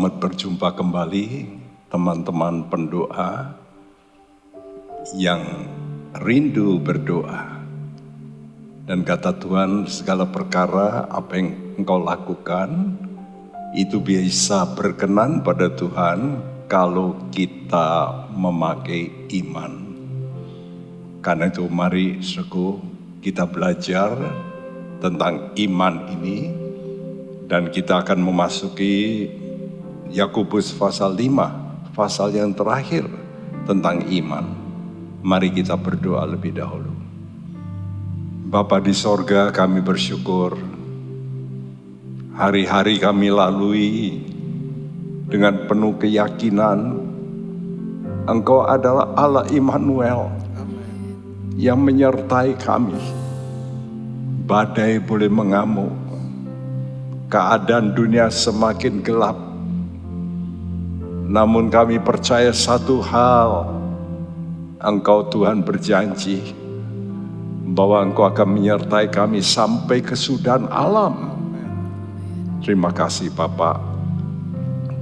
Selamat berjumpa kembali teman-teman pendoa yang rindu berdoa. Dan kata Tuhan, segala perkara apa yang engkau lakukan itu bisa berkenan pada Tuhan kalau kita memakai iman. Karena itu mari saudaraku kita belajar tentang iman ini dan kita akan memasuki Yakobus pasal 5, pasal yang terakhir tentang iman. Mari kita berdoa lebih dahulu. Bapa di sorga, kami bersyukur hari-hari kami lalui dengan penuh keyakinan Engkau adalah Allah Immanuel yang menyertai kami. Badai boleh mengamuk, keadaan dunia semakin gelap, namun kami percaya satu hal, Engkau Tuhan berjanji bahwa Engkau akan menyertai kami sampai kesudahan alam. Terima kasih Bapa.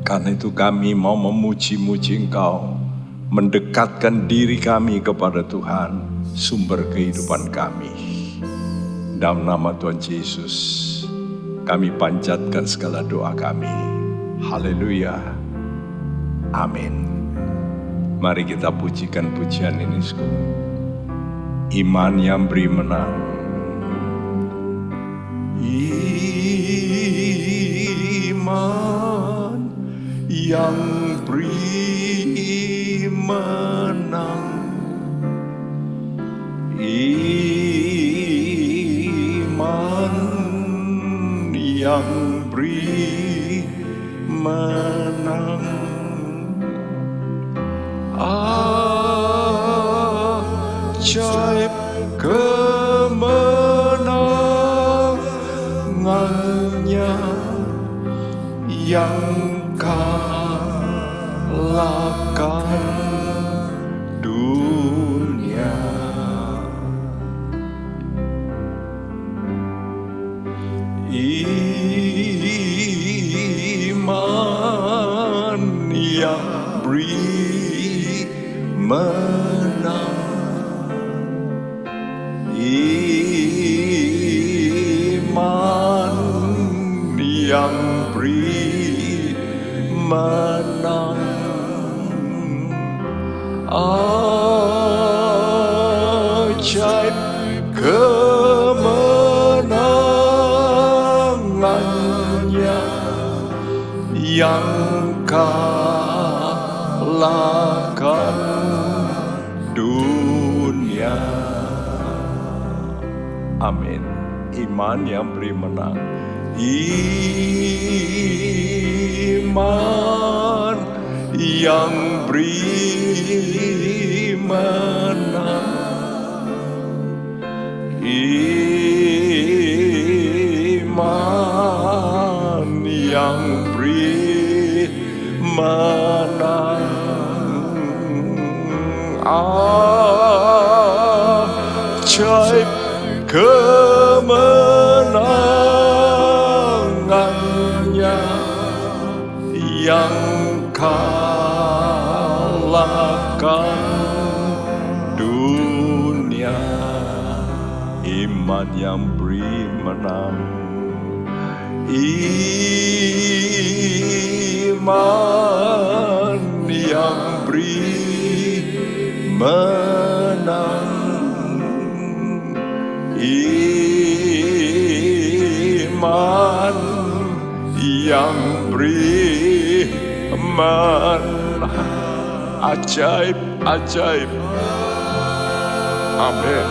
Karena itu kami mau memuji-muji Engkau, mendekatkan diri kami kepada Tuhan, sumber kehidupan kami. Dalam nama Tuhan Yesus, kami panjatkan segala doa kami. Haleluya. Amin. Mari kita pujikan pujian ini. Iman yang beri menang. Iman yang beri menang. Iman yang beri menang. Ajaib kemenangannya yang kalahkan dunia. Iman yang beri menang. Iman yang beri menang. Ajaib kemenangannya yang kalahkan dunia. Amin. Iman yang beri menang. Iman yang beri menang. Iman yang beri menang. Ajaib kemenangannya yang kalahkan dunia. Iman yang beri menang. Iman yang beri menang. Iman yang beri menang. Ajaib, ajaib. Amin.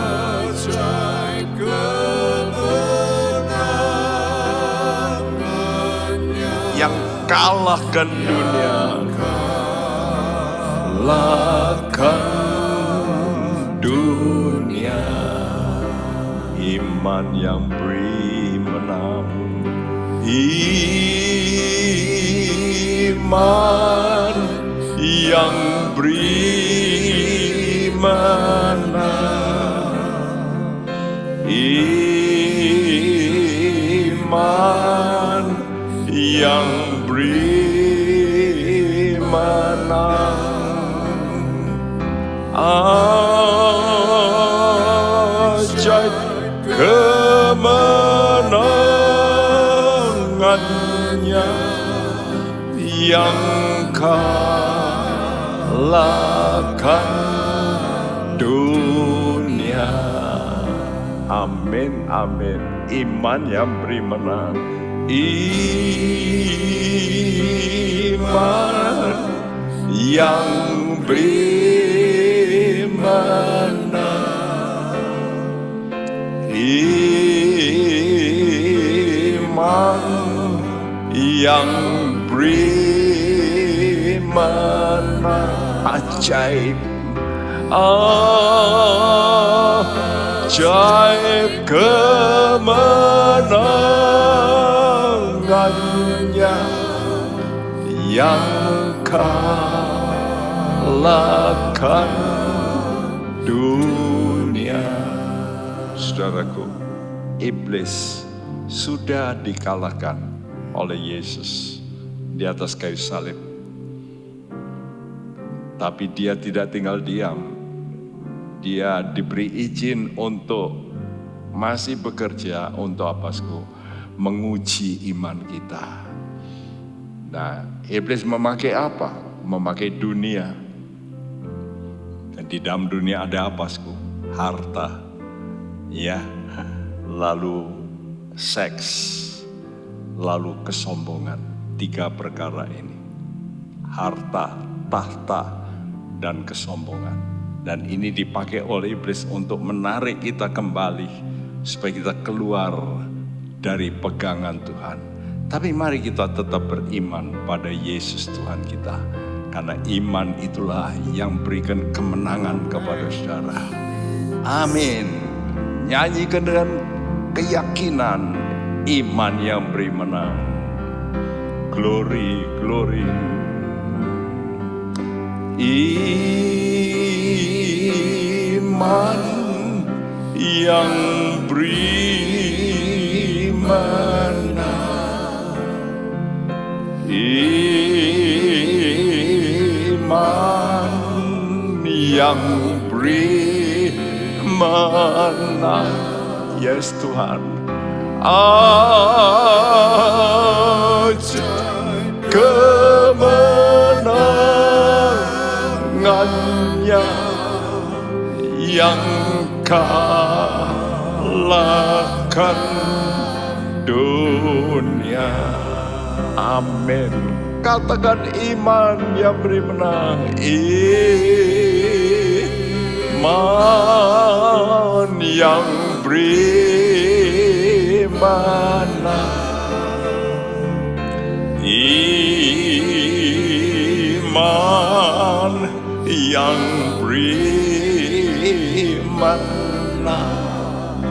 Yang kalahkan dunia, kalahkan dunia. Iman yang beri menang. Iman yang beri menang. Iman yang beri Ajaib kemenangannya yang kalahkan dunia. Amin, amin. Iman yang beri menang. Iman yang beri menang. Iman yang beri menang. Ajaib, ajaib kemenangannya yang kalahkan dunia. Saudaraku, iblis sudah dikalahkan oleh Yesus di atas kayu salib. Tapi dia tidak tinggal diam. Dia diberi izin untuk masih bekerja untuk apa, Sku? Menguji iman kita. Nah, iblis memakai apa? Memakai dunia. Dan di dalam dunia ada apa, Sku? Harta. Ya. Lalu seks. Lalu kesombongan. 3 perkara ini. Harta, tahta, dan kesombongan. Dan ini dipakai oleh iblis untuk menarik kita kembali supaya kita keluar dari pegangan Tuhan. Tapi mari kita tetap beriman pada Yesus Tuhan kita, karena iman itulah yang berikan kemenangan kepada saudara. Amin. Nyanyikan dengan keyakinan, iman yang beri menang. Glory, glory. Iman yang beri menang. Iman yang beri menang. Yes Tuhan. Ajaib kemenangannya yang kalahkan dunia. Amin. Katakan iman yang beri menang. Iman yang beri menang. Iman yang beri menang.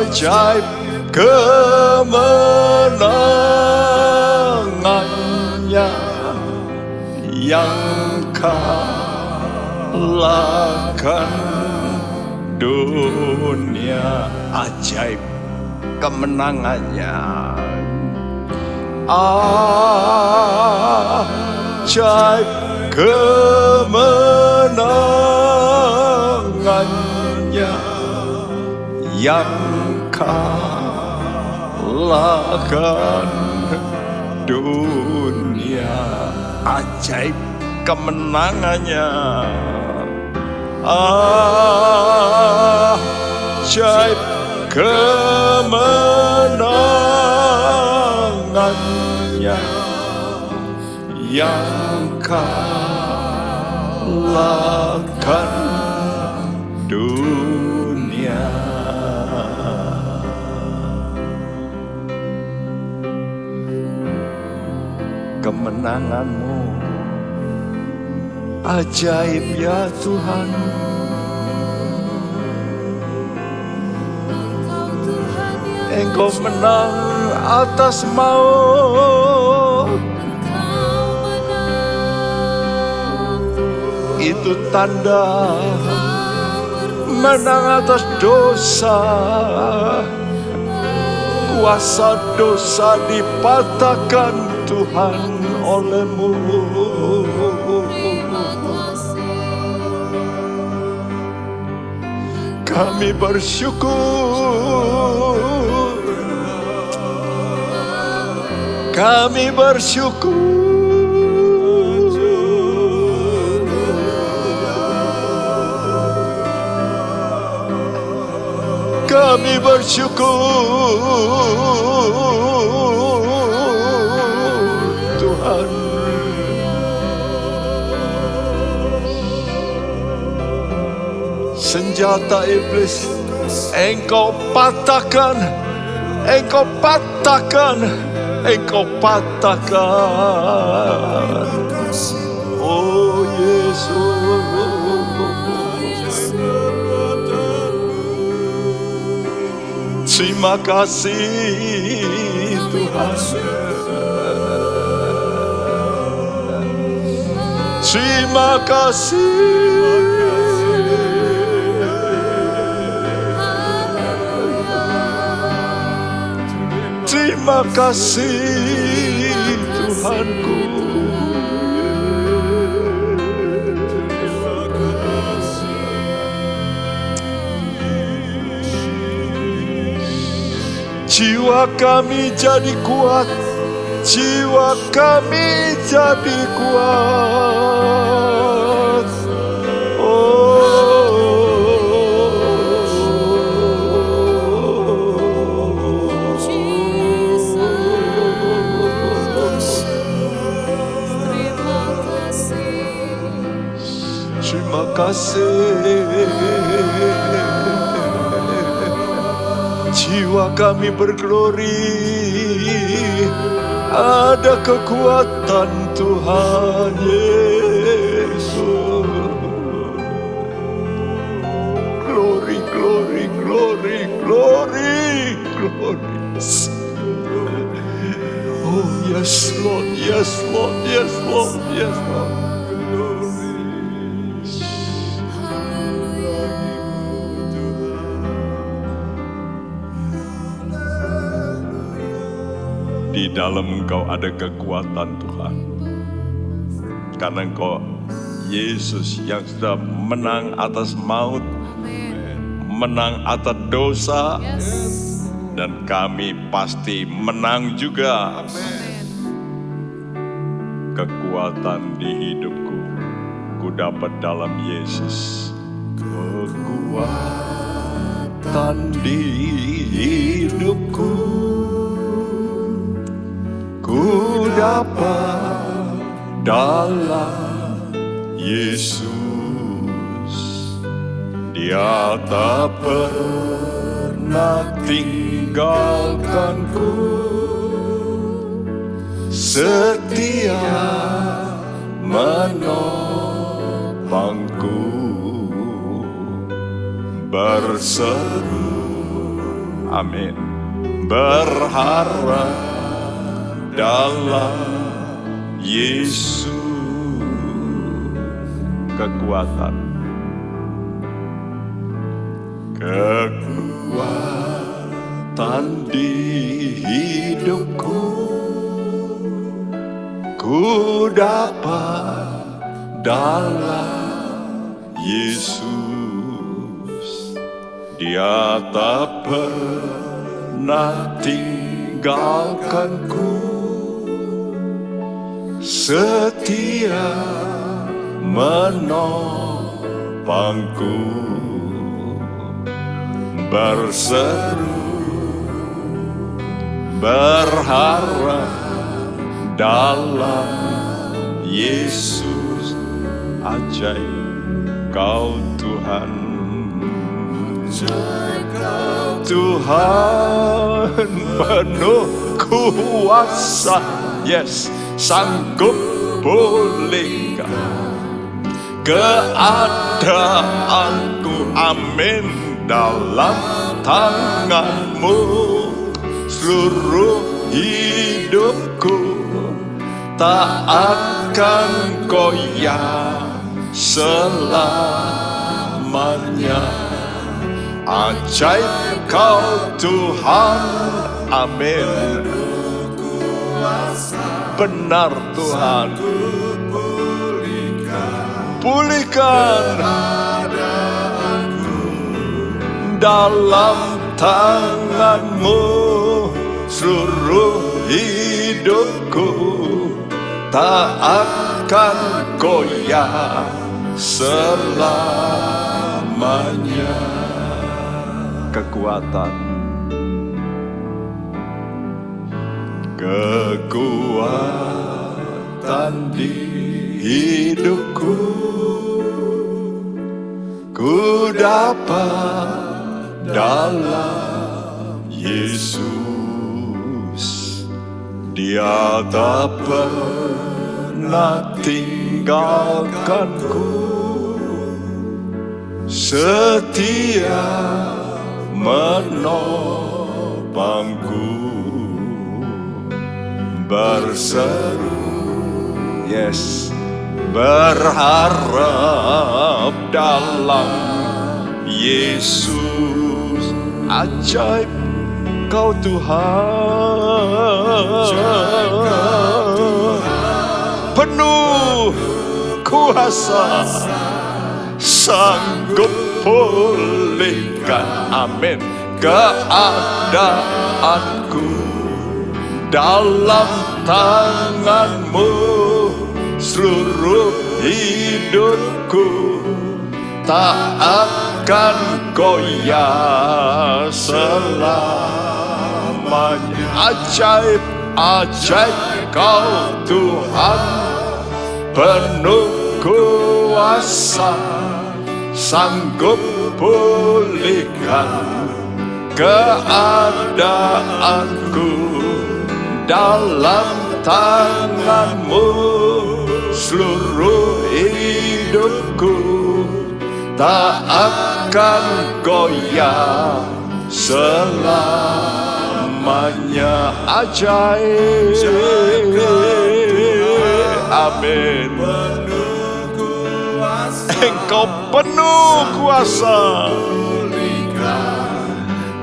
Ajaib kemenangannya yang kalahkan dunia. Ajaib kemenangannya. Ajaib kemenangannya yang kalahkan dunia. Ajaib kemenangannya. Ajaib kemenangannya yang kalahkan dunia. Kemenanganmu ajaib ya Tuhan. Engkau menang atas maut. Itu tanda menang atas dosa. kuasa dosa dipatahkan Tuhan oleh-Mu. Kami bersyukur, kami bersyukur. Kami bersyukur Tuhan. Senjata iblis Engkau patahkan, Engkau patahkan, Engkau patahkan. Oh Yesus, terima kasih Tuhan. Terima kasih. Terima kasih Tuhanku. Jiwa kami jadi kuat, jiwa kami jadi kuat. Terima kasih. Jiwa kami berglori, ada kekuatan Tuhan Yesus. Glory, glory, glory, glory, glory. Oh yes Lord, yes Lord, yes Lord, yes Lord. Di dalam Engkau ada kekuatan Tuhan. Karena Engkau Yesus yang sudah menang atas maut, menang atas dosa, dan kami pasti menang juga. Kekuatan di hidupku, ku dapat dalam Yesus. Kekuatan di hidupku, ku dapat dalam Yesus. Dia tak pernah tinggalkanku, setia menopangku, berseru, amin, berharap dalam Yesus. Kekuatan, kekuatan di hidupku, ku dapat dalam Yesus. Dia tak pernah tinggalkanku, setia menopangku, berseru, berharap dalam Yesus. Ajaib Kau Tuhan, Tuhan penuh kuasa, yes, sanggup pulihkan keadaanku, amin, dalam tangan-Mu. Seluruh hidupku tak akan goyah selamanya. Ajaib Kau Tuhan, Amin. Benar Tuhan. Pulihkan dalam tangan-Mu seluruh hidupku, tak akan goyah selamanya. Kekuatan di hidupku, ku dapat dalam Yesus. Dia tak pernah tinggalkanku, setia menopangku, berseru, berharap dalam Yesus. Ajaib Kau Tuhan, penuh kuasa, sanggup pulihkan, amin, keadaanku. Dalam tangan-Mu seluruh hidupku, tak akan goyah selamanya. Ajaib, ajaib Kau Tuhan, penuh kuasa, sanggup pulihkan keadaanku. Dalam tangan-Mu seluruh hidupku, tak akan goyah selamanya. Ajaib, amin. Engkau penuh kuasa,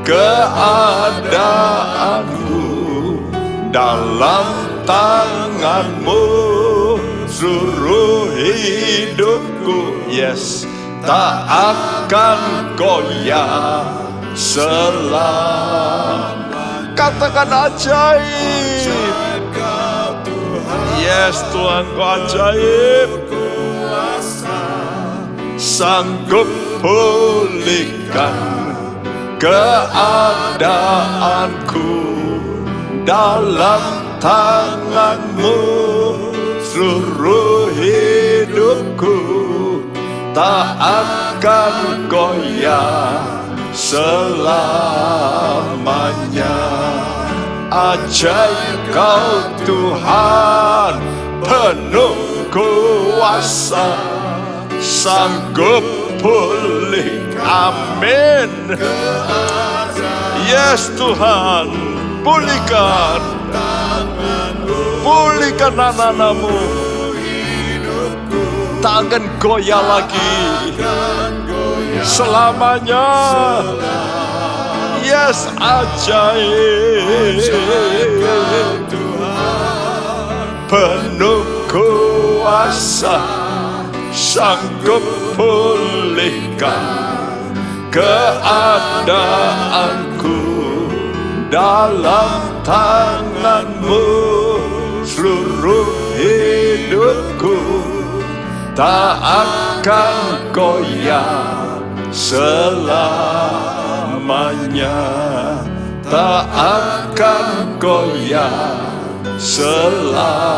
keadaanku. Dalam tangan-Mu seluruh hidupku, tak akan goyah selamanya. Katakan ajaib. Tuhan Kau ajaib, sanggup pulihkan keadaanku. Dalam tangan-Mu seluruh hidupku, tak akan goyah selamanya. Ajaib Kau Tuhan, penuh kuasa, sanggup pulih, amin. Tuhan, pulihkan, pulihkan anak-anak-Mu, tak akan goyah lagi selamanya. Ajaib, penuh kuasa, sanggup pulihkan keadaanku. Dalam tangan-Mu seluruh hidupku, tak akan goyah selamanya. Tak akan goyah selamanya.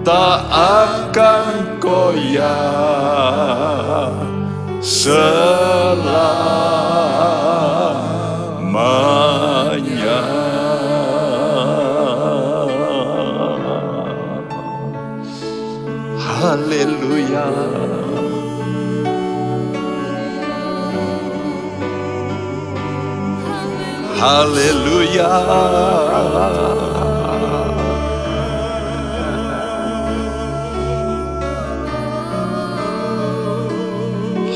Tak akan goyah selamanya. Haleluya. Haleluya.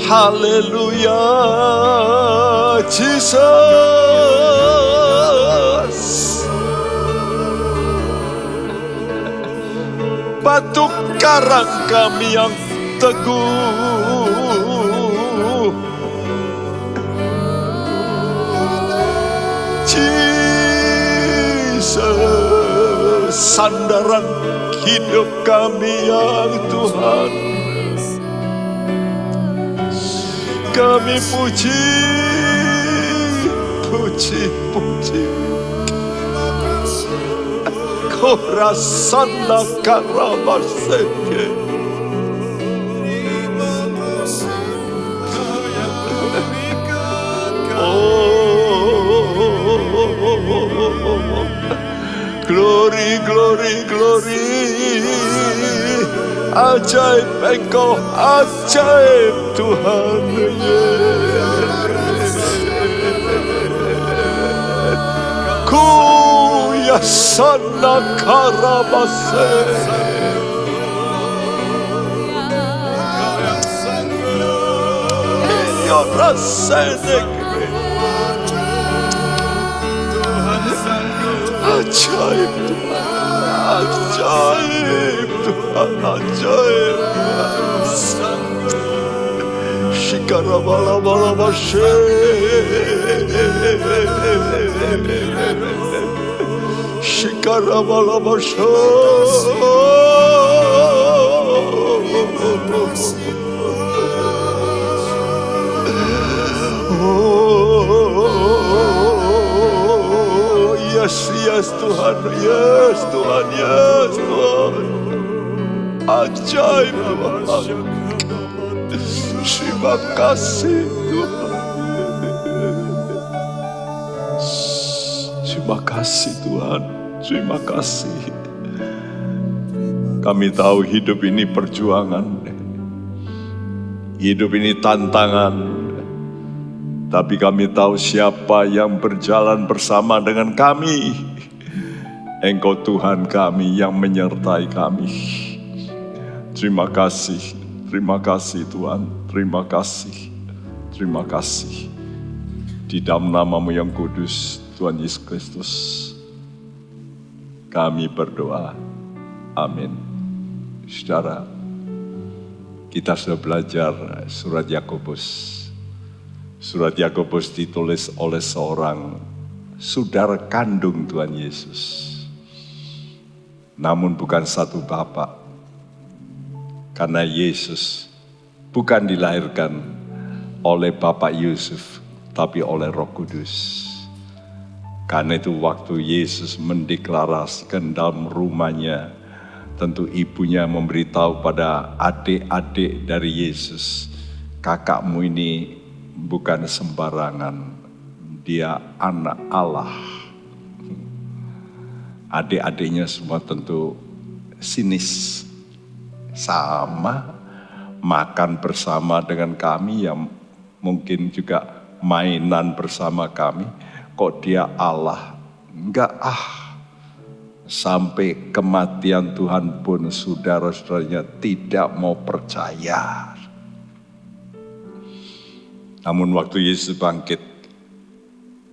Haleluya. Jesus. Batu karang kami yang teguh, Jesus, sandaran hidup kami yang Tuhan. Kami puji, puji, puji. Korasana karabaseke. Glory, glory, glory. Ajaib Engkau, ajaib Tuhan. Ku yasana karabase. Yorasenek. Ajaib Tuhan, ajaib Tuhan, ajaib. Shikarabalabalamashe. Shikarabalamashe. Yes, yes Tuhan, yes Tuhan, yes Tuhan. Ajaib Tuhan. Terima kasih Tuhan. Terima kasih Tuhan, terima kasih. Kami tahu hidup ini perjuangan, hidup ini tantangan. Tapi kami tahu siapa yang berjalan bersama dengan kami. Engkau Tuhan kami yang menyertai kami. Terima kasih Tuhan. Terima kasih. Terima kasih. Di dalam nama-Mu yang kudus, Tuhan Yesus Kristus, kami berdoa. Amin. Saudara, kita sudah belajar surat Yakobus. Surat Yakobus ditulis oleh seorang saudara kandung Tuhan Yesus. Namun bukan satu bapak. Karena Yesus bukan dilahirkan oleh Bapak Yusuf, tapi oleh Roh Kudus. Karena itu waktu Yesus mendeklarasikan dalam rumahnya, tentu ibunya memberitahu pada adik-adik dari Yesus, kakakmu ini bukan sembarangan, dia anak Allah. Adik-adiknya semua tentu sinis, sama makan bersama dengan kami, yang mungkin juga mainan bersama kami. Kok dia Allah? Enggak Sampai kematian Tuhan pun saudara-saudaranya tidak mau percaya. Namun waktu Yesus bangkit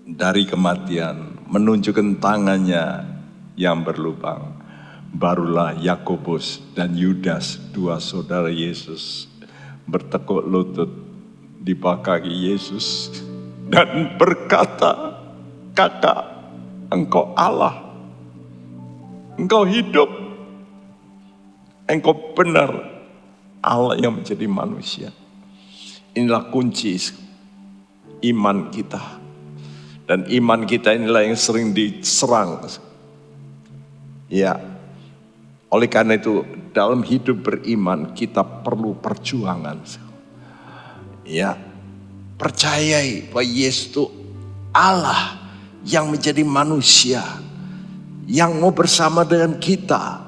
dari kematian, menunjukkan tangannya yang berlubang, barulah Yakobus dan Yudas, dua saudara Yesus, bertekuk lutut di bawah kaki Yesus dan berkata, "Kakak, engkau Allah, engkau hidup, engkau benar Allah yang menjadi manusia." Inilah kunci iman kita. Dan iman kita inilah yang sering diserang. Ya, oleh karena itu dalam hidup beriman kita perlu perjuangan. Ya, percayai bahwa Yesus itu Allah yang menjadi manusia, yang mau bersama dengan kita,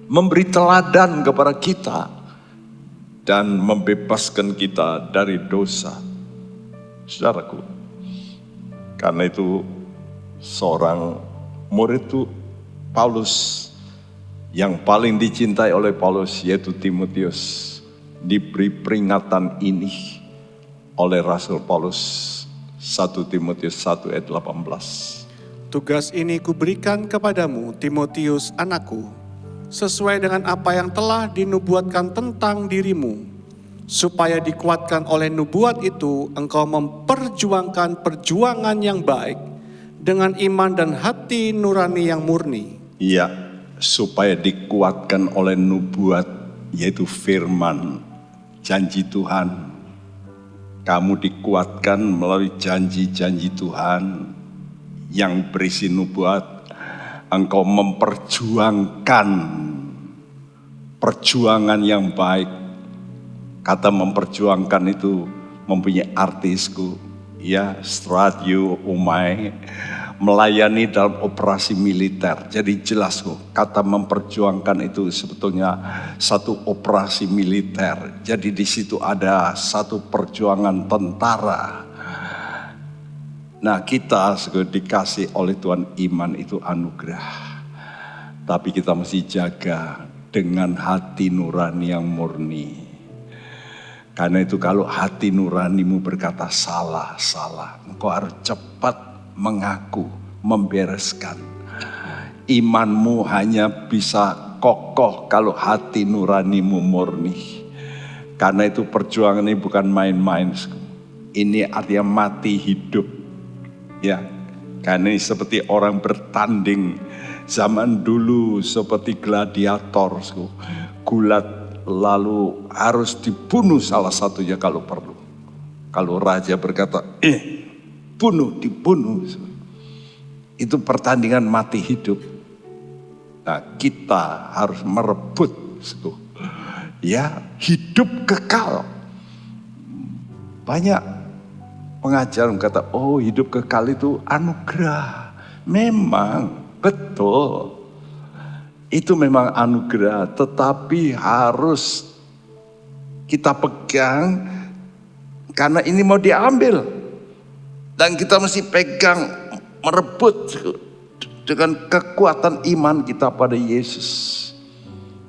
memberi teladan kepada kita, dan membebaskan kita dari dosa. Saudaraku, karena itu seorang murid itu Paulus, yang paling dicintai oleh Paulus yaitu Timotius, diberi peringatan ini oleh Rasul Paulus. 1 Timotius 1 ayat 18. Tugas ini kuberikan kepadamu, Timotius anakku, sesuai dengan apa yang telah dinubuatkan tentang dirimu, supaya dikuatkan oleh nubuat itu engkau memperjuangkan perjuangan yang baik dengan iman dan hati nurani yang murni. Iya, supaya dikuatkan oleh nubuat, yaitu firman, janji Tuhan. Kamu dikuatkan melalui janji-janji Tuhan yang berisi nubuat. Engkau memperjuangkan perjuangan yang baik. Kata memperjuangkan itu mempunyai artisku, ya, stradio umai, melayani dalam operasi militer. Jadi jelas kok, kata memperjuangkan itu sebetulnya satu operasi militer. Jadi di situ ada satu perjuangan tentara. Nah, kita dikasih oleh Tuhan iman itu anugerah. Tapi kita mesti jaga dengan hati nurani yang murni. Karena itu kalau hati nuranimu berkata salah, engkau harus cepat mengaku, membereskan. Imanmu hanya bisa kokoh kalau hati nuranimu murni. Karena itu perjuangan ini bukan main-main. Ini artinya mati hidup. Ya, karena ini seperti orang bertanding zaman dulu seperti gladiator. Gulat lalu harus dibunuh salah satunya kalau perlu. Kalau raja berkata, dibunuh. Itu pertandingan mati hidup. Nah, kita harus merebut, ya, hidup kekal. Banyak pengajar kata, oh hidup kekal itu anugerah. Memang, betul. Itu memang anugerah, tetapi harus kita pegang karena ini mau diambil. Dan kita mesti pegang, merebut dengan kekuatan iman kita pada Yesus.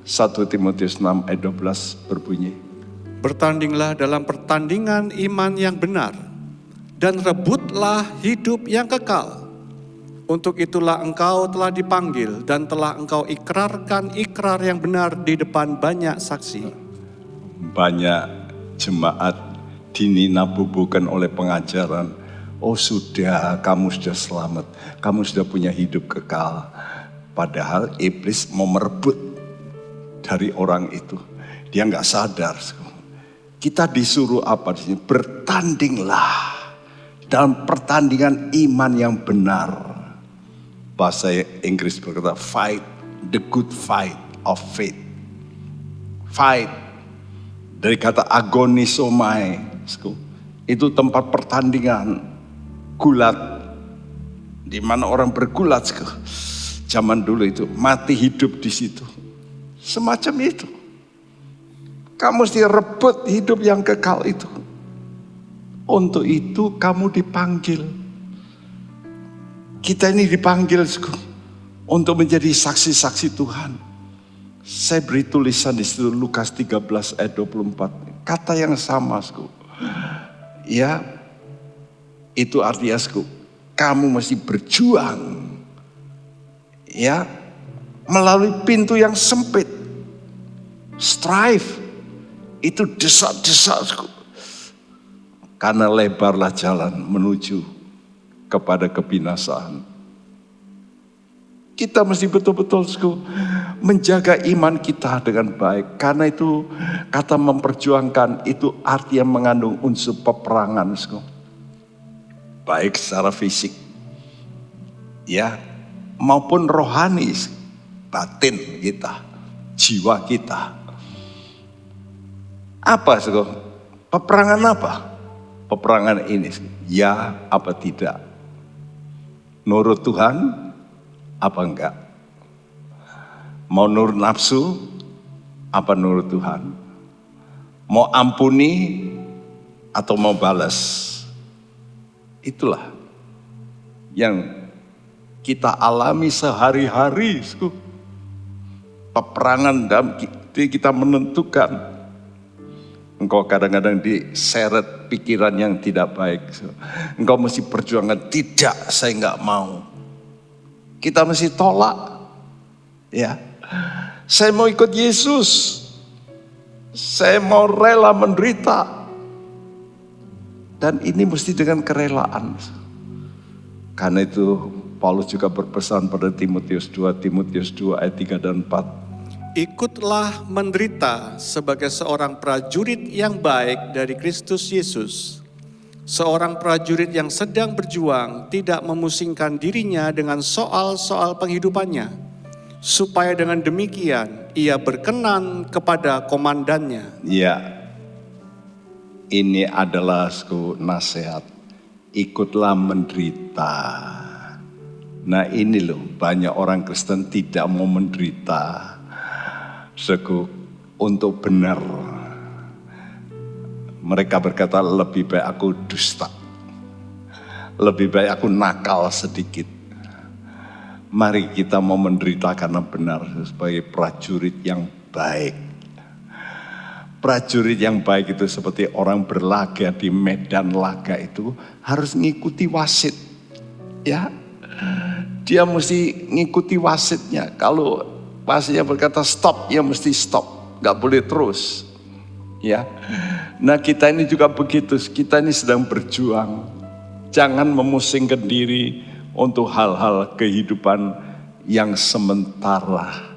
1 Timotius 6 ayat 12 berbunyi, Bertandinglah dalam pertandingan iman yang benar, dan rebutlah hidup yang kekal. Untuk itulah engkau telah dipanggil dan telah engkau ikrarkan ikrar yang benar di depan banyak saksi. Banyak jemaat dininabubukan oleh pengajaran, oh sudah, kamu sudah selamat, kamu sudah punya hidup kekal. Padahal iblis mau merebut dari orang itu. Dia nggak sadar. Kita disuruh apa di sini? Bertandinglah dalam pertandingan iman yang benar. Bahasa Inggris berkata, fight the good fight of faith. Fight dari kata agonisomai, itu tempat pertandingan gulat, di mana orang bergulat. Zaman dulu itu mati hidup di situ, semacam itu. Kamu mesti rebut hidup yang kekal itu. Untuk itu kamu dipanggil. Kita ini dipanggil untuk menjadi saksi-saksi Tuhan. Saya beri tulisan di situ Lukas 13 ayat 24. Kata yang sama, ya, itu artinya kamu mesti berjuang, ya, melalui pintu yang sempit. Strive, itu desak-desak, karena lebarlah jalan menuju kepada kebinasaan. Kita mesti betul-betul menjaga iman kita dengan baik. Karena itu kata memperjuangkan itu artinya mengandung unsur peperangan. Baik secara fisik, ya, maupun rohani, batin kita, jiwa kita. Apa peperangan apa? Peperangan ini, ya apa tidak? Nurut Tuhan apa enggak? Mau nurut nafsu apa nurut Tuhan? Mau ampuni atau mau balas? Itulah yang kita alami sehari-hari. Peperangan dalam kita menentukan Engkau kadang-kadang diseret pikiran yang tidak baik. Engkau mesti perjuangkan, tidak, saya nggak mau. Kita mesti tolak. Ya, saya mau ikut Yesus. Saya mau rela menderita. Dan ini mesti dengan kerelaan. Karena itu Paulus juga berpesan pada Timotius 2 ayat 3 dan 4. Ikutlah menderita sebagai seorang prajurit yang baik dari Kristus Yesus. Seorang prajurit yang sedang berjuang tidak memusingkan dirinya dengan soal-soal penghidupannya, supaya dengan demikian ia berkenan kepada komandannya. Ya, ini adalah nasihat. Ikutlah menderita. Nah ini loh, banyak orang Kristen tidak mau menderita. Untuk benar. Mereka berkata, lebih baik aku dusta. Lebih baik aku nakal sedikit. Mari kita mau menderita karena benar sebagai prajurit yang baik. Prajurit yang baik itu seperti orang berlaga di medan laga itu harus ngikuti wasit. Ya, dia mesti ngikuti wasitnya. Kalau wasitnya berkata stop, ya mesti stop, nggak boleh terus. Ya, nah kita ini juga begitu. Kita ini sedang berjuang. Jangan memusingkan diri untuk hal-hal kehidupan yang sementara,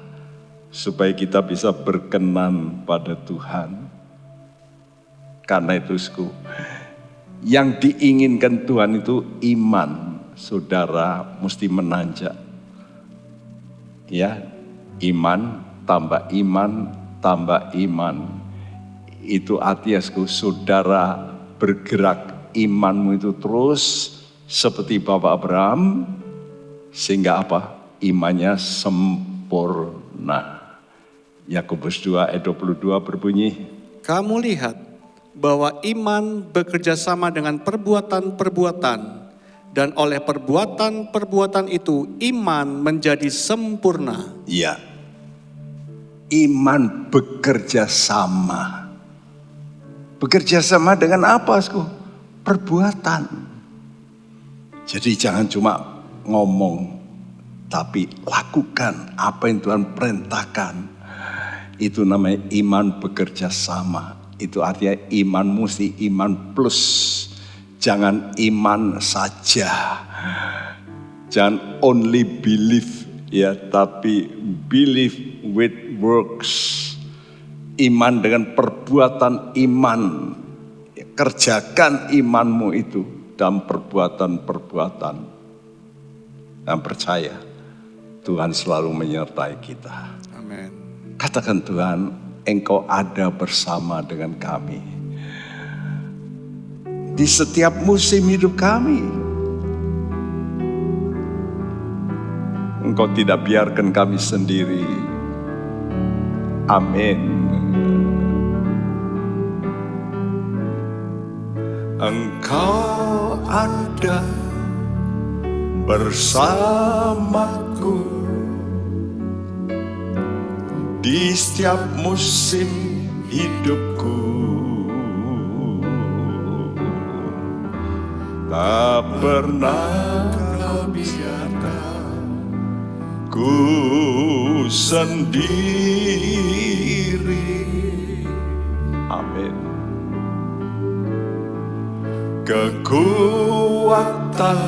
supaya kita bisa berkenan pada Tuhan. Karena itu, yang diinginkan Tuhan itu iman. Saudara mesti menanjak. Ya, iman, tambah iman, tambah iman. Itu artinya saudara bergerak imanmu itu terus seperti Bapak Abraham. Sehingga apa? Imannya sempurna. Yakobus 2 ayat 22 berbunyi. Kamu lihat bahwa iman bekerja sama dengan perbuatan-perbuatan. Dan oleh perbuatan-perbuatan itu iman menjadi sempurna. Ya, iman bekerja sama. Bekerja sama dengan apa? Perbuatan. Jadi jangan cuma ngomong, tapi lakukan apa yang Tuhan perintahkan. Itu namanya iman bekerja sama. Itu artinya iman mesti iman plus. Jangan iman saja. Jangan only believe, ya, tapi believe with works. Iman dengan perbuatan iman. Kerjakan imanmu itu dalam perbuatan-perbuatan. Dan percaya Tuhan selalu menyertai kita. Amin. Katakan, Tuhan, Engkau ada bersama dengan kami di setiap musim hidup kami. Engkau tidak biarkan kami sendiri. Amin. Engkau ada bersamaku di setiap musim hidupku. Tak pernah kau biarkan ku sendiri. Amin. Kekuatan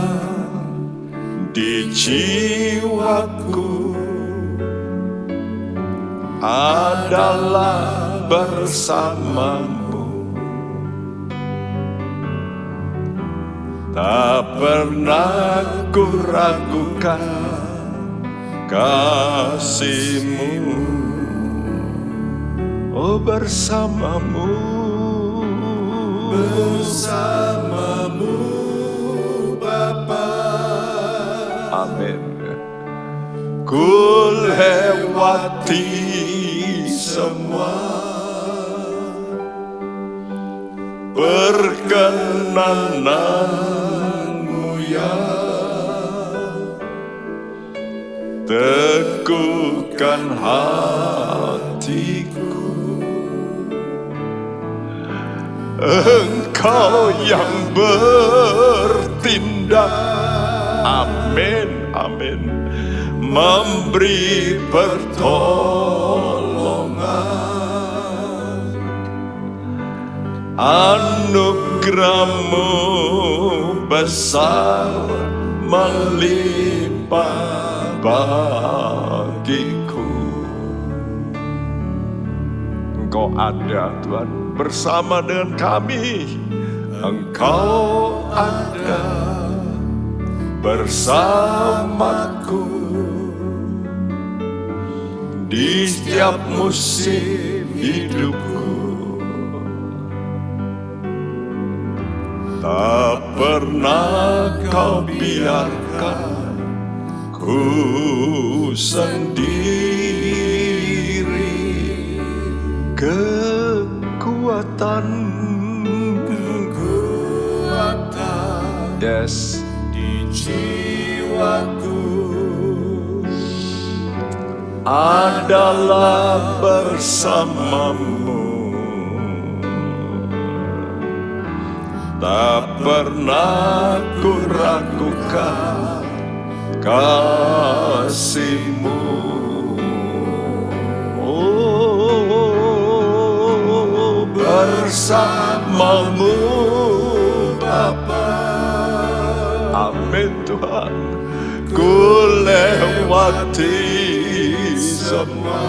di jiwaku adalah bersamamu. Tak pernah ku ragukan kasih-Mu, oh bersamamu, bersamamu Bapa. Amin. Ku lewati semua perkenananmu ya, teguhkan hatiku Engkau yang bertindak, amin, amin, memberi pertolongan. Anugerah-Mu besar melimpah bagiku. Engkau ada, Tuhan, bersama dengan kami. Engkau ada bersamaku di setiap musim hidupku. Tak pernah Kau biarkan ku sendiri. Kekuatan, yes, di jiwaku adalah bersama-Mu. Tak pernah ku ragukan kasih-Mu. Oh, bersama-Mu Bapa. Amin Tuhan. Ku lewati semua.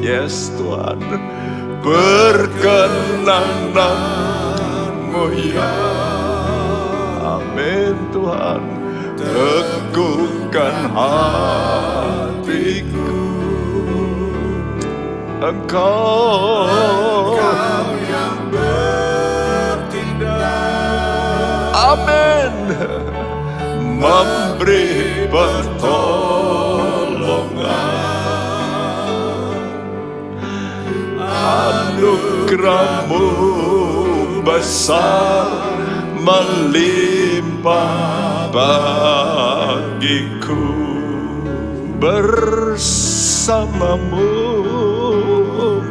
Yes Tuhan. Perkenan-Mu ya. Amin Tuhan. Teguhkan hatiku. Engkau yang bertindak, amin, memberi pertolongan. Anugerah-Mu besar melimpah bagiku. Bersama-Mu,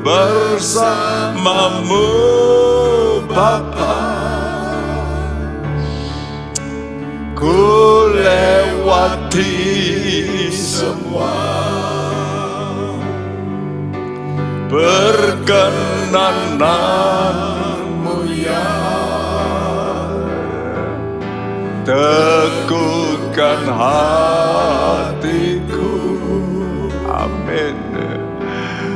bersama-Mu Bapa. Ku lewati semua perkenan-Mu ya. Teguhkan hatiku, amin.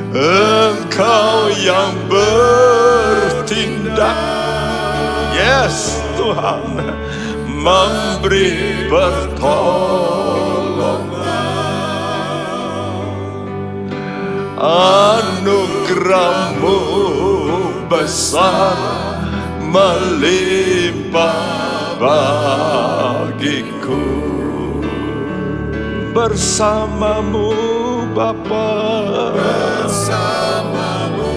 Engkau yang bertindak, yes Tuhan, memberi pertolongan. Anugerah-Mu besar melimpah bagiku. Bersama-Mu Bapa, bersama-Mu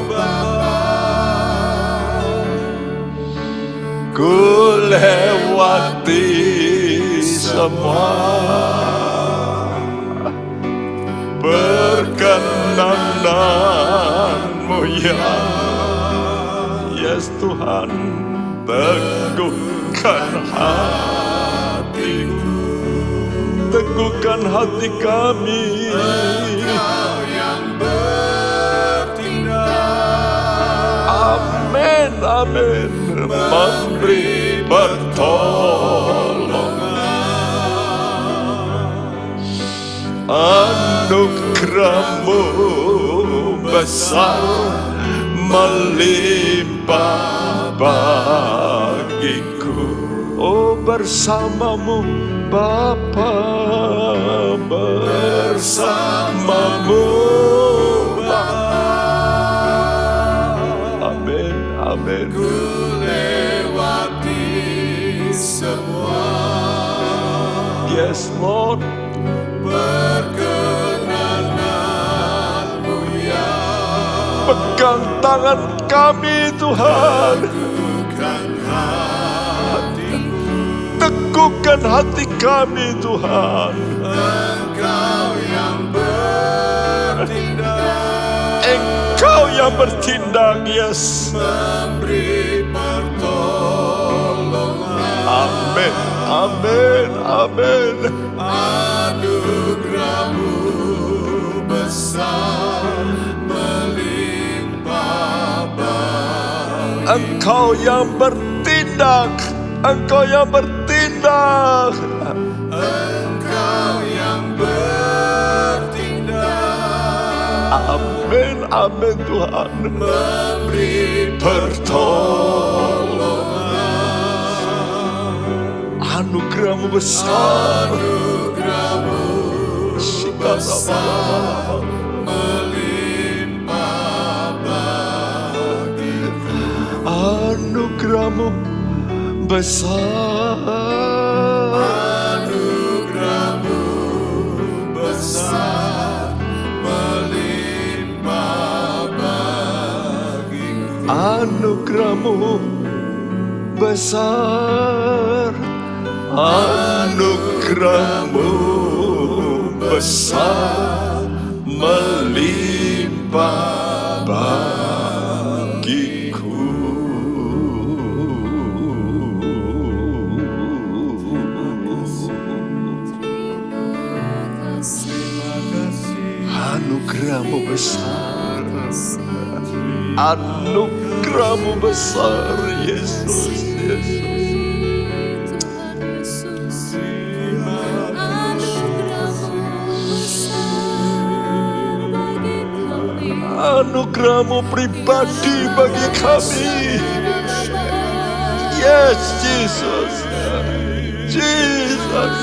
Bapa. Ku lewati semua perkenan-Mu ya. Yes Tuhan, teguhkan hatiku, teguhkan hati kami. Engkau yang bertindak, amin, amin, memberi pertolongan. Anugerah-Mu besar melimpah bagiku. Oh, bersama-Mu Bapa, bersama-Mu Bapa. Amin, amin. Ku lewati semua, yes Lord, perkenan-Mu ya. Pegang tangan kami Tuhan, teguhkan hati kami Tuhan. Engkau yang bertindak, Engkau yang yang bertindak, yes. memberi pertolongan. Amin, amin, amin. Anugerah-Mu besar melimpah bagi. Engkau yang bertindak, Engkau yang bertindak. Engkau yang bertindak. Amin, amin Tuhan. Memberi pertolongan. Anugerah-Mu besar. Anugerah-Mu besar melimpah bagi. Anugerah-Mu besar. Anugerah-Mu besar melimpah bagi. Anugerah-Mu besar. Anugerah-Mu besar melimpah bagiku. Anugerah-Mu besar. Anugerah-Mu besar, Yesus, Yesus. Anugerah-Mu pribadi bagi kami. Yes, Jesus. Jesus.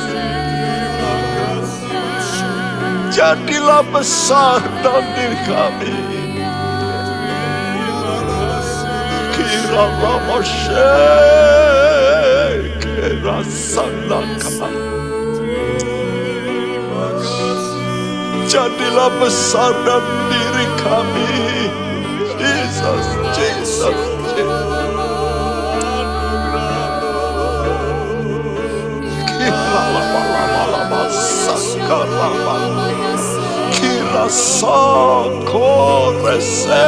Jadilah besar dalam diri kami. Kira-kira Moshe, kira-sanaka. Jadilah besar dalam diri kami. Jesus, Jesus, Jesus. Kira-lama-lama-lama sakarama. Kira-sakorese.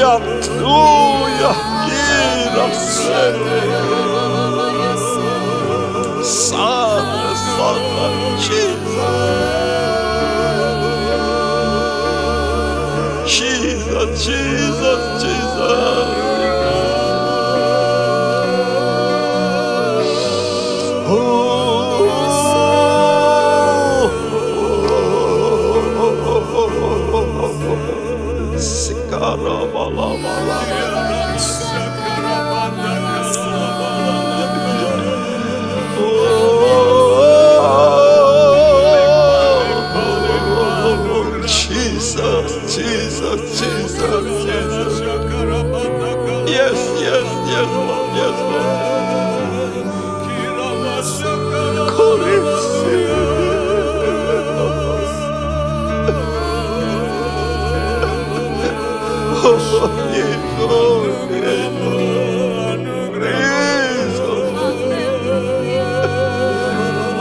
Uriatuya kirase. Sana, Jesus. Jesus, Jesus, Jesus. Sikara bala bala. Jesus, Jesus, Jesus, Jesus. Yes, yes, yes, Lord, yes, Lord.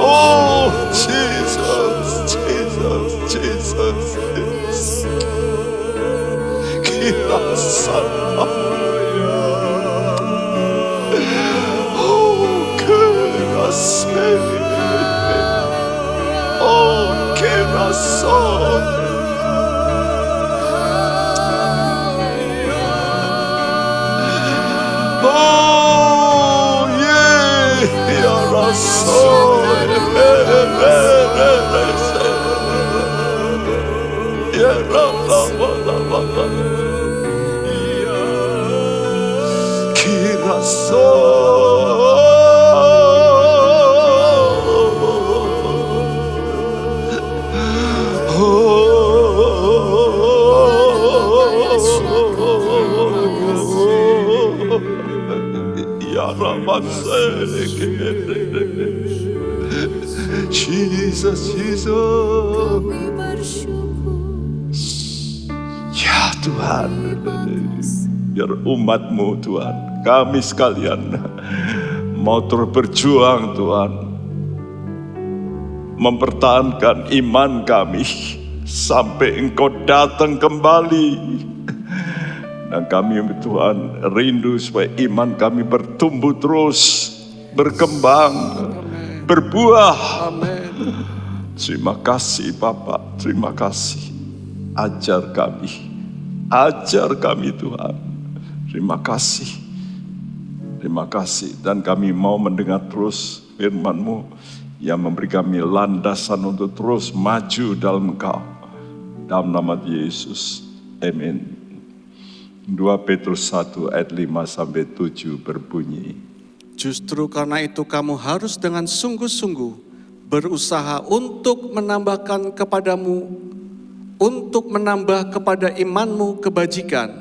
Oh, Jesus, Jesus, Jesus. Kirasana. Oh, kirasana. Oh, kirasana. Oh, yeah, kirasana. Yeah, la, la, la, la, la. Jesus, Jesus. Ya Tuhan, biar umat-Mu Tuhan, kami sekalian mau terus berjuang Tuhan. mempertahankan iman kami sampai Engkau datang kembali. Dan kami Tuhan rindu supaya iman kami bertumbuh terus, berkembang, berbuah. Amin. Terima kasih Bapak, terima kasih. Ajar kami Tuhan. Terima kasih. Terima kasih. Dan kami mau mendengar terus firman-Mu yang memberi kami landasan untuk terus maju dalam Engkau. Dalam nama Yesus. Amin. 2 Petrus 1 ayat 5-7 berbunyi. Justru karena itu kamu harus dengan sungguh-sungguh berusaha untuk menambah kepada imanmu kebajikan,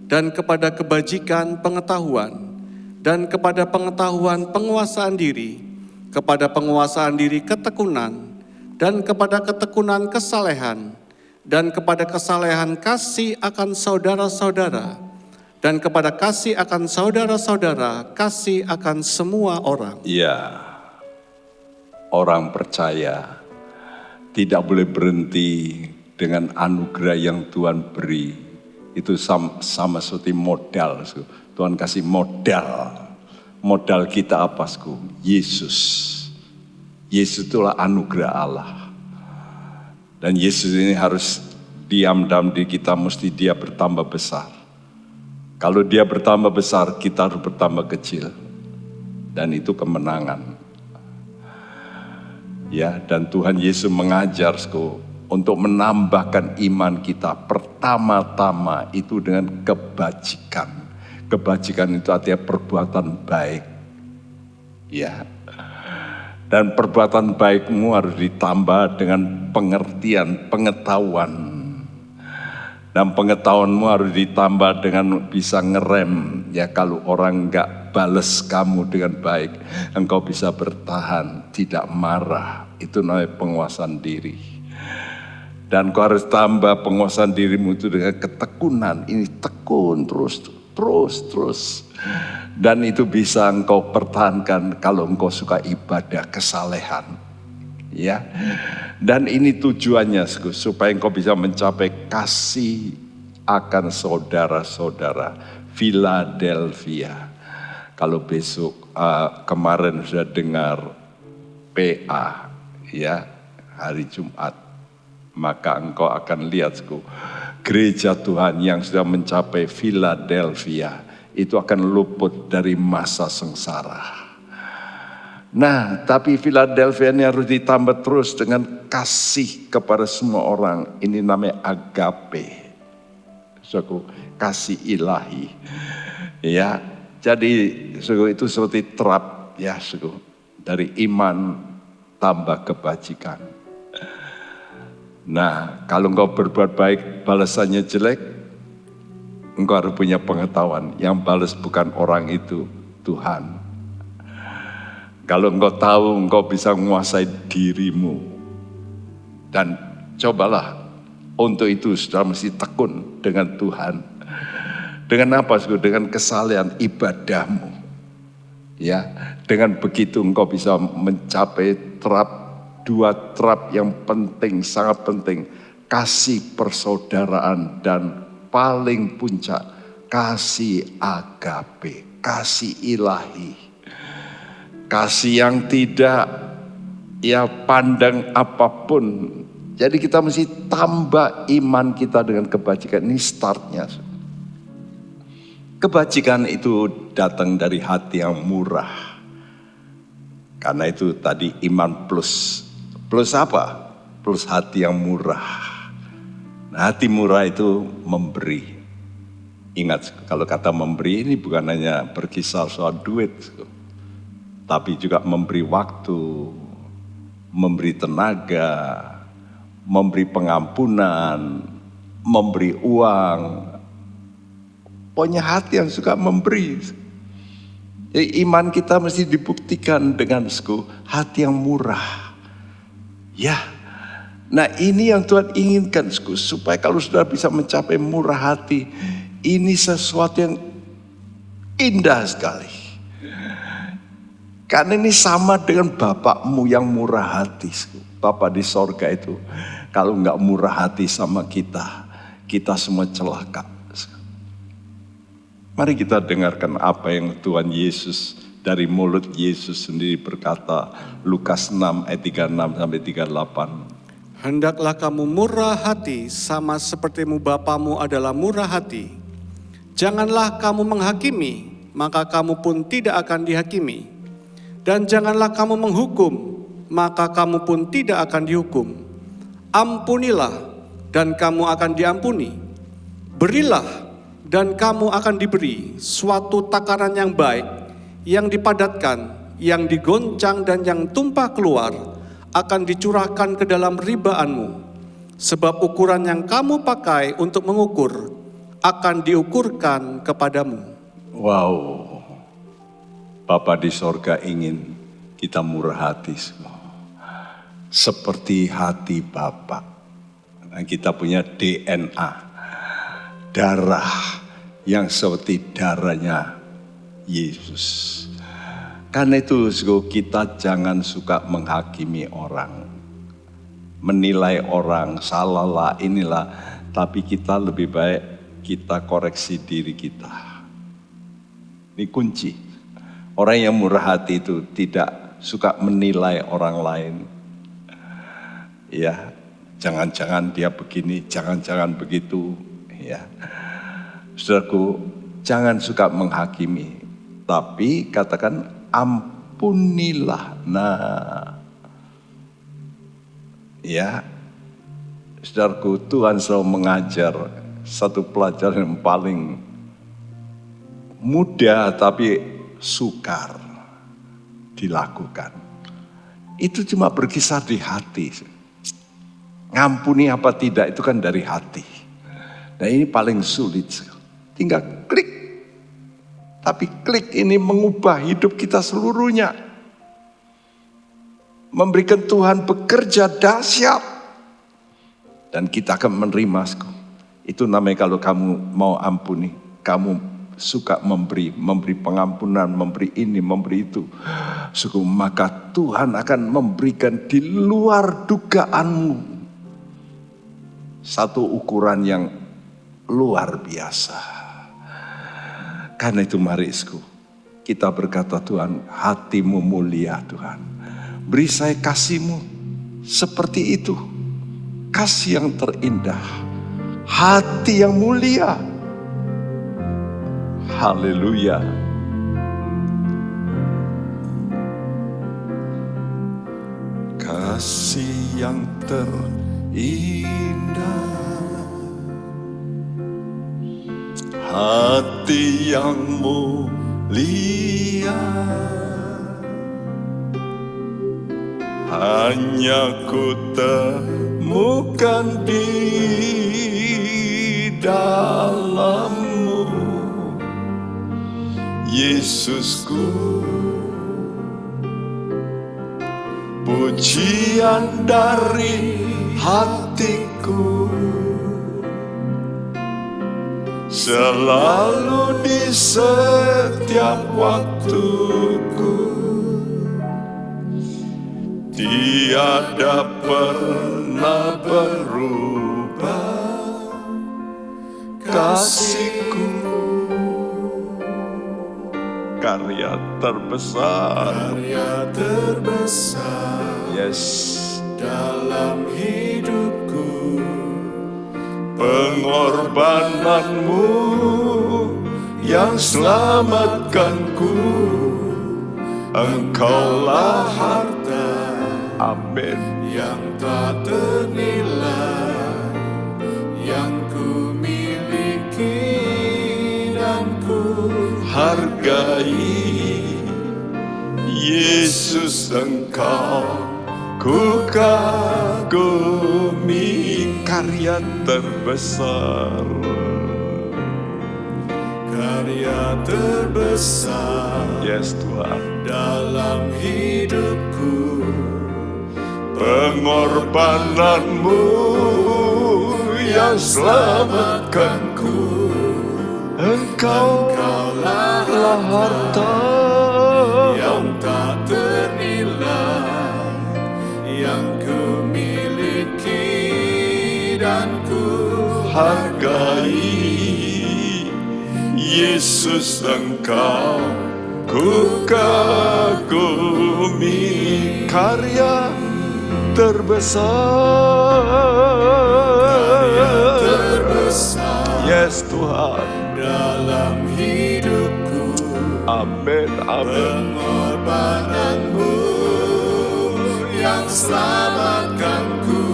dan kepada kebajikan pengetahuan, dan kepada pengetahuan penguasaan diri, kepada penguasaan diri ketekunan, dan kepada ketekunan kesalehan, dan kepada kesalehan kasih akan saudara-saudara, dan kepada kasih akan saudara-saudara, kasih akan semua orang. Ya, orang percaya tidak boleh berhenti dengan anugerah yang Tuhan beri. Itu sama seperti modal. Tuhan kasih modal. Modal kita apa? Yesus. Yesus itulah anugerah Allah. Dan Yesus ini harus diam dalam diri kita, mesti dia bertambah besar. Kalau dia bertambah besar, kita harus bertambah kecil. Dan itu kemenangan. Ya, dan Tuhan Yesus mengajar untuk menambahkan iman kita. Pertama-tama itu dengan kebajikan. Kebajikan itu artinya perbuatan baik. Ya. Dan perbuatan baikmu harus ditambah dengan pengertian, pengetahuan. Dan pengetahuanmu harus ditambah dengan bisa ngerem. Ya, kalau orang enggak balas kamu dengan baik, engkau bisa bertahan, tidak marah. Itu namanya penguasaan diri. Dan kau harus tambah penguasaan dirimu itu dengan ketekunan. Ini tekun terus. Dan itu bisa engkau pertahankan kalau engkau suka ibadah kesalehan. Ya. Dan ini tujuannya supaya engkau bisa mencapai kasih akan saudara-saudara. Philadelphia. Kalau besok kemarin sudah dengar PA ya, hari Jumat, maka engkau akan lihat gereja Tuhan yang sudah mencapai Philadelphia itu akan luput dari masa sengsara. Nah, tapi Philadelphia ini harus ditambah terus dengan kasih kepada semua orang. Ini namanya agape. Kasih ilahi. Ya, jadi itu seperti terap ya, dari iman tambah kebajikan. Nah, kalau engkau berbuat baik balasannya jelek, engkau harus punya pengetahuan. Yang balas bukan orang itu, Tuhan. Kalau engkau tahu, engkau bisa menguasai dirimu. Dan cobalah, untuk itu sudah mesti tekun dengan Tuhan. Dengan apa? Dengan kesalehan ibadahmu. Ya, dengan begitu engkau bisa mencapai dua terap yang penting, sangat penting. Kasih persaudaraan dan paling puncak, kasih agape, kasih ilahi. Kasih yang tidak ya pandang apapun. Jadi kita mesti tambah iman kita dengan kebajikan. Ini startnya. Kebajikan itu datang dari hati yang murah. Karena itu tadi iman plus. Plus apa? Plus hati yang murah. Nah, hati murah itu memberi. Ingat, kalau kata memberi ini bukan hanya berkisar soal duit. Tapi juga memberi waktu, memberi tenaga, memberi pengampunan, memberi uang. Pokoknya hati yang suka memberi. Jadi iman kita mesti dibuktikan dengan hati yang murah. Ya, nah ini yang Tuhan inginkan supaya kalau sudah bisa mencapai murah hati, ini sesuatu yang indah sekali. Karena ini sama dengan Bapakmu yang murah hati. Bapa di sorga itu kalau nggak murah hati sama kita, kita semua celaka. Mari kita dengarkan apa yang Tuhan Yesus dari mulut Yesus sendiri berkata, Lukas 6 ayat 36 sampai 38. Hendaklah kamu murah hati sama sepertimu Bapamu adalah murah hati. Janganlah kamu menghakimi, maka kamu pun tidak akan dihakimi. Dan janganlah kamu menghukum, maka kamu pun tidak akan dihukum. Ampunilah, dan kamu akan diampuni. Berilah, dan kamu akan diberi suatu takaran yang baik, yang dipadatkan, yang digoncang dan yang tumpah keluar, akan dicurahkan ke dalam ribaanmu. Sebab ukuran yang kamu pakai untuk mengukur, akan diukurkan kepadamu. Wow, Bapa di sorga ingin kita murah hati semua. Seperti hati Bapa. Nah, kita punya DNA, darah yang seperti darahnya Yesus. Karena itu kita jangan suka menghakimi orang, menilai orang, salah lah inilah. Tapi kita lebih baik kita koreksi diri kita. Ini kunci. Orang yang murah hati itu tidak suka menilai orang lain. Ya, jangan-jangan dia begini, jangan-jangan begitu. Ya, saudaraku, jangan suka menghakimi, tapi katakan ampunilah. Nah, ya, saudaraku, Tuhan selalu mengajar satu pelajaran yang paling mudah tapi sukar dilakukan. Itu cuma berkisar di hati. Ngampuni apa tidak itu kan dari hati. Nah ini paling sulit. Tinggal klik. Tapi klik ini mengubah hidup kita seluruhnya. Memberikan Tuhan bekerja dahsyat. Dan kita akan menerima. Itu namanya kalau kamu mau ampuni. Kamu suka memberi pengampunan, memberi ini, memberi itu. Maka Tuhan akan memberikan di luar dugaanmu. Satu ukuran yang luar biasa. Karena itu mari kita berkata, Tuhan, hatimu mulia Tuhan. Beri saya kasih-Mu seperti itu. Kasih yang terindah. Hati yang mulia. Haleluya. Kasih yang terindah. Hati yang mulia, hanya ku temukan di dalam-Mu, Yesusku. Pujian dari hatiku selalu di setiap waktuku, tiada pernah berubah kasihku. Karya terbesar, yes, dalam hidupku, pengorbananmu yang selamatkanku. Engkaulah harta, amin, yang tak ternilai, yang ku miliki dan ku hargai. Yesus, Engkau ku kagumi, karya terbesar, karya terbesar, yes Tuhan, dalam hidupku, pengorbananmu yang selamatkanku. Engkaulah harta yang tak ternilai, yang ku Yesus Engkau ku kagumi, karya terbesar. Yes Tuhan, dalam hidupku, amin, amin. pengorbananmu yang selamatkanku.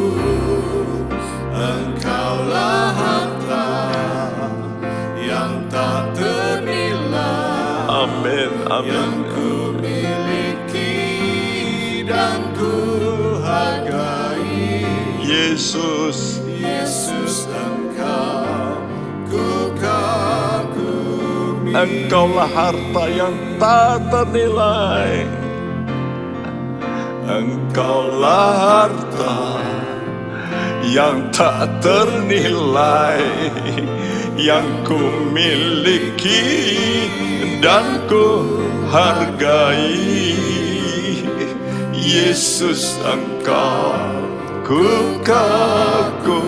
Engkaulah harta yang tak ternilai, Amin, amin. yang ku miliki dan ku hargai. Yesus, Yesus Engkau ku kagumi. Engkaulah harta yang tak ternilai. Engkaulah harta yang tak ternilai, yang ku miliki dan ku hargai. Yesus Engkau ku kagumi.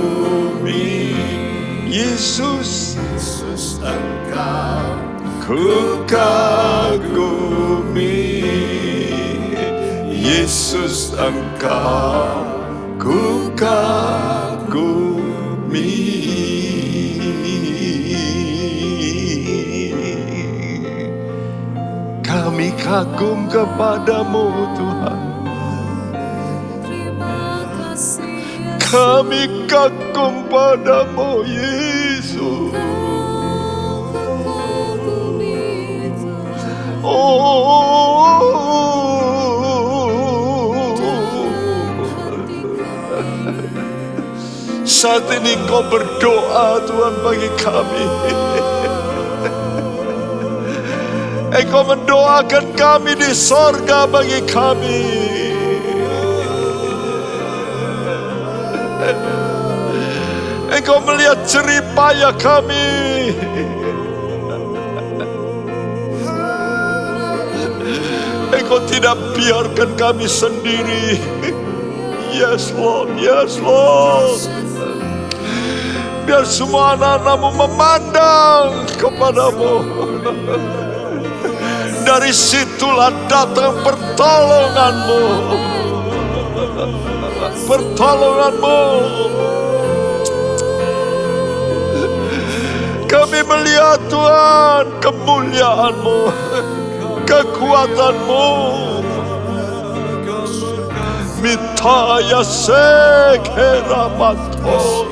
Yesus, Yesus Engkau ku kagumi. Yesus Engkau ku kagumi. Kami kagum kepadamu Tuhan. Kami kagum padamu Yesus. Saat ini Engkau berdoa Tuhan bagi kami. Engkau mendoakan kami di sorga bagi kami. Engkau melihat jerih payah kami. Engkau tidak biarkan kami sendiri. Yes Lord, yes Lord. Biar semua anak-anakmu memandang kepadamu. Dari situlah datang pertolonganmu. Pertolonganmu. Kami melihat Tuhan kemuliaan-Mu, kekuatan-Mu. Mitaya sekeramatoi.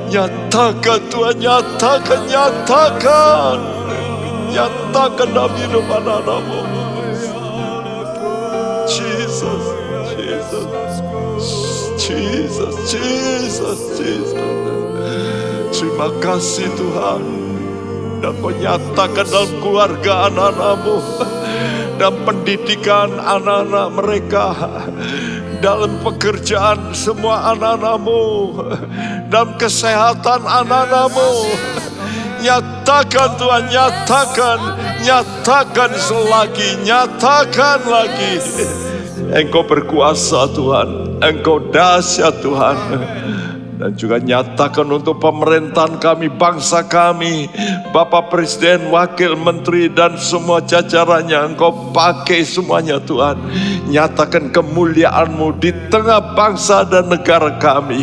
Nyatakan Tuhan, nyatakan, nyatakan. Nyatakan dalam hidup anak-anakmu. Jesus, Jesus, Jesus, Jesus, Jesus. Terima kasih Tuhan. Dan Kau nyatakan dalam keluarga anak-anakmu, dan pendidikan anak-anak mereka, dalam pekerjaan semua anak-anakmu, dalam kesehatan anak-anakmu. Nyatakan Tuhan, nyatakan, nyatakan selagi, nyatakan lagi. Engkau berkuasa Tuhan, Engkau dahsyat Tuhan. Dan juga nyatakan untuk pemerintahan kami, bangsa kami, Bapak Presiden, Wakil Menteri, dan semua jajarannya. Engkau pakai semuanya Tuhan. Nyatakan kemuliaan-Mu di tengah bangsa dan negara kami.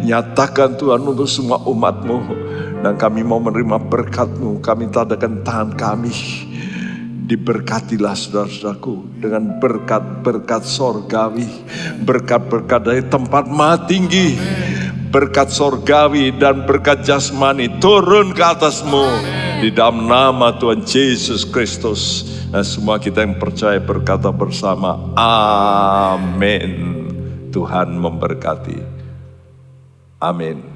Nyatakan Tuhan untuk semua umat-Mu. Dan kami mau menerima berkat-Mu. Kami tadakan tangan kami. Diberkatilah saudara-saudaraku dengan berkat-berkat sorgawi. Berkat-berkat dari tempat maha tinggi. Berkat sorgawi dan berkat jasmani turun ke atasmu. Di dalam nama Tuhan Yesus Kristus. Dan semua kita yang percaya berkata bersama, amin. Tuhan memberkati. Amin.